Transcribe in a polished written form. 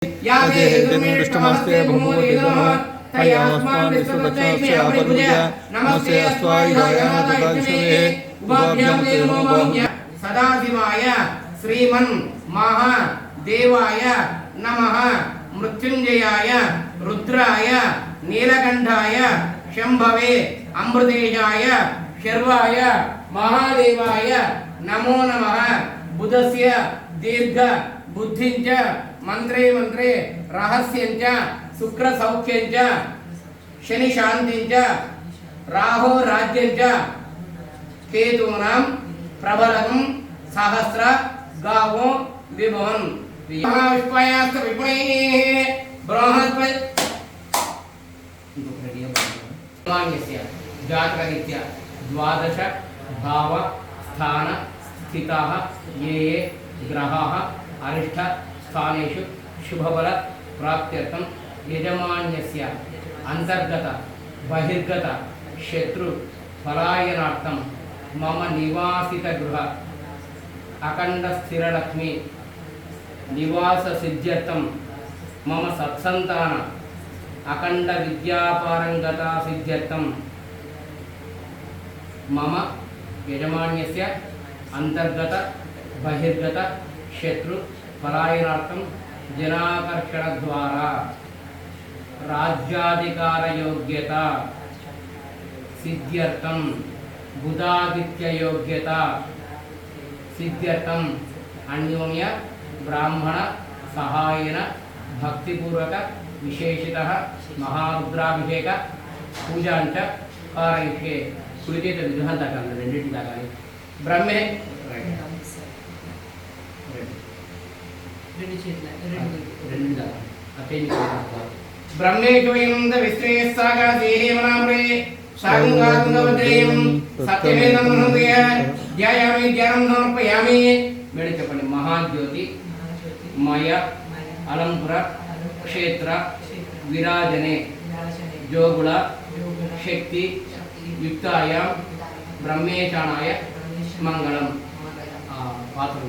दुष्टमस्ते भूमोदेनः तयास्मान् विश्वदक्षिणस्य अपरिपूज्य नमस्ते अस्वायुधायाय तथा विष्णवे उभाभ्यां ते नमो सदाशिवाय श्रीमन् महादेवाय नमः मृत्युंजयाय रुद्राय नीलकंठाय शंभवे अमृतेशाय शर्वाय महादेवाय नमो नमः बुधस्य दीर्घ बुद्धिंच मंत्रे मंत्रे रहस्यंच शुक्र सौख्यंच शनि शांतिंच राहु राज्यंच केतूनां प्रबलम सहस्र गावो विभवन महाविश्वयास्त विपणेः बृहस्पति जातकरीत्या द्वादश भाव स्थान स्थिताः ये ग्रहाः अरिष्ट स्थानेषु शुभबल प्राप्त्यर्थं यजमान्यस्य अंतर्गत बहिर्गत शत्रु पलायनार्थं मम निवासित गृह अखंड स्थिरलक्ष्मी निवास सिद्ध्यर्थं मम सत्संतान अखंड विद्यापारंगता सिद्ध्यर्थं मम यजमान्यस्य अंतर्गत बहिर्गत शत्रु पलायनार्थं जनाकर्षण द्वारा राज्याधिकार योग्यता सिद्ध्यर्थं बुधादित्य योग्यता सिद्ध्यर्थं अन्योन्य ब्राह्मण सहायेन भक्तिपूर्वक विशेषतः महारुद्राभिषेक पूजांच कारयिष्ये कुलिते विग्रहं दाकाలి రెండిటి దాకాలి బ్రహ్మే ब्रह्मेश्वयंद विश्रेयस्सागा देहेवनामरे शागंगागंगवद्रेयं सत्यमेनं हृदय ध्यायामि ध्यानं समर्पयामि मेरे చెప్పండి महाज्योति मय अलंपुर क्षेत्र विराजने जोगुल शक्ति युक्ताय ब्रह्मेशानाय मंगलम पात्र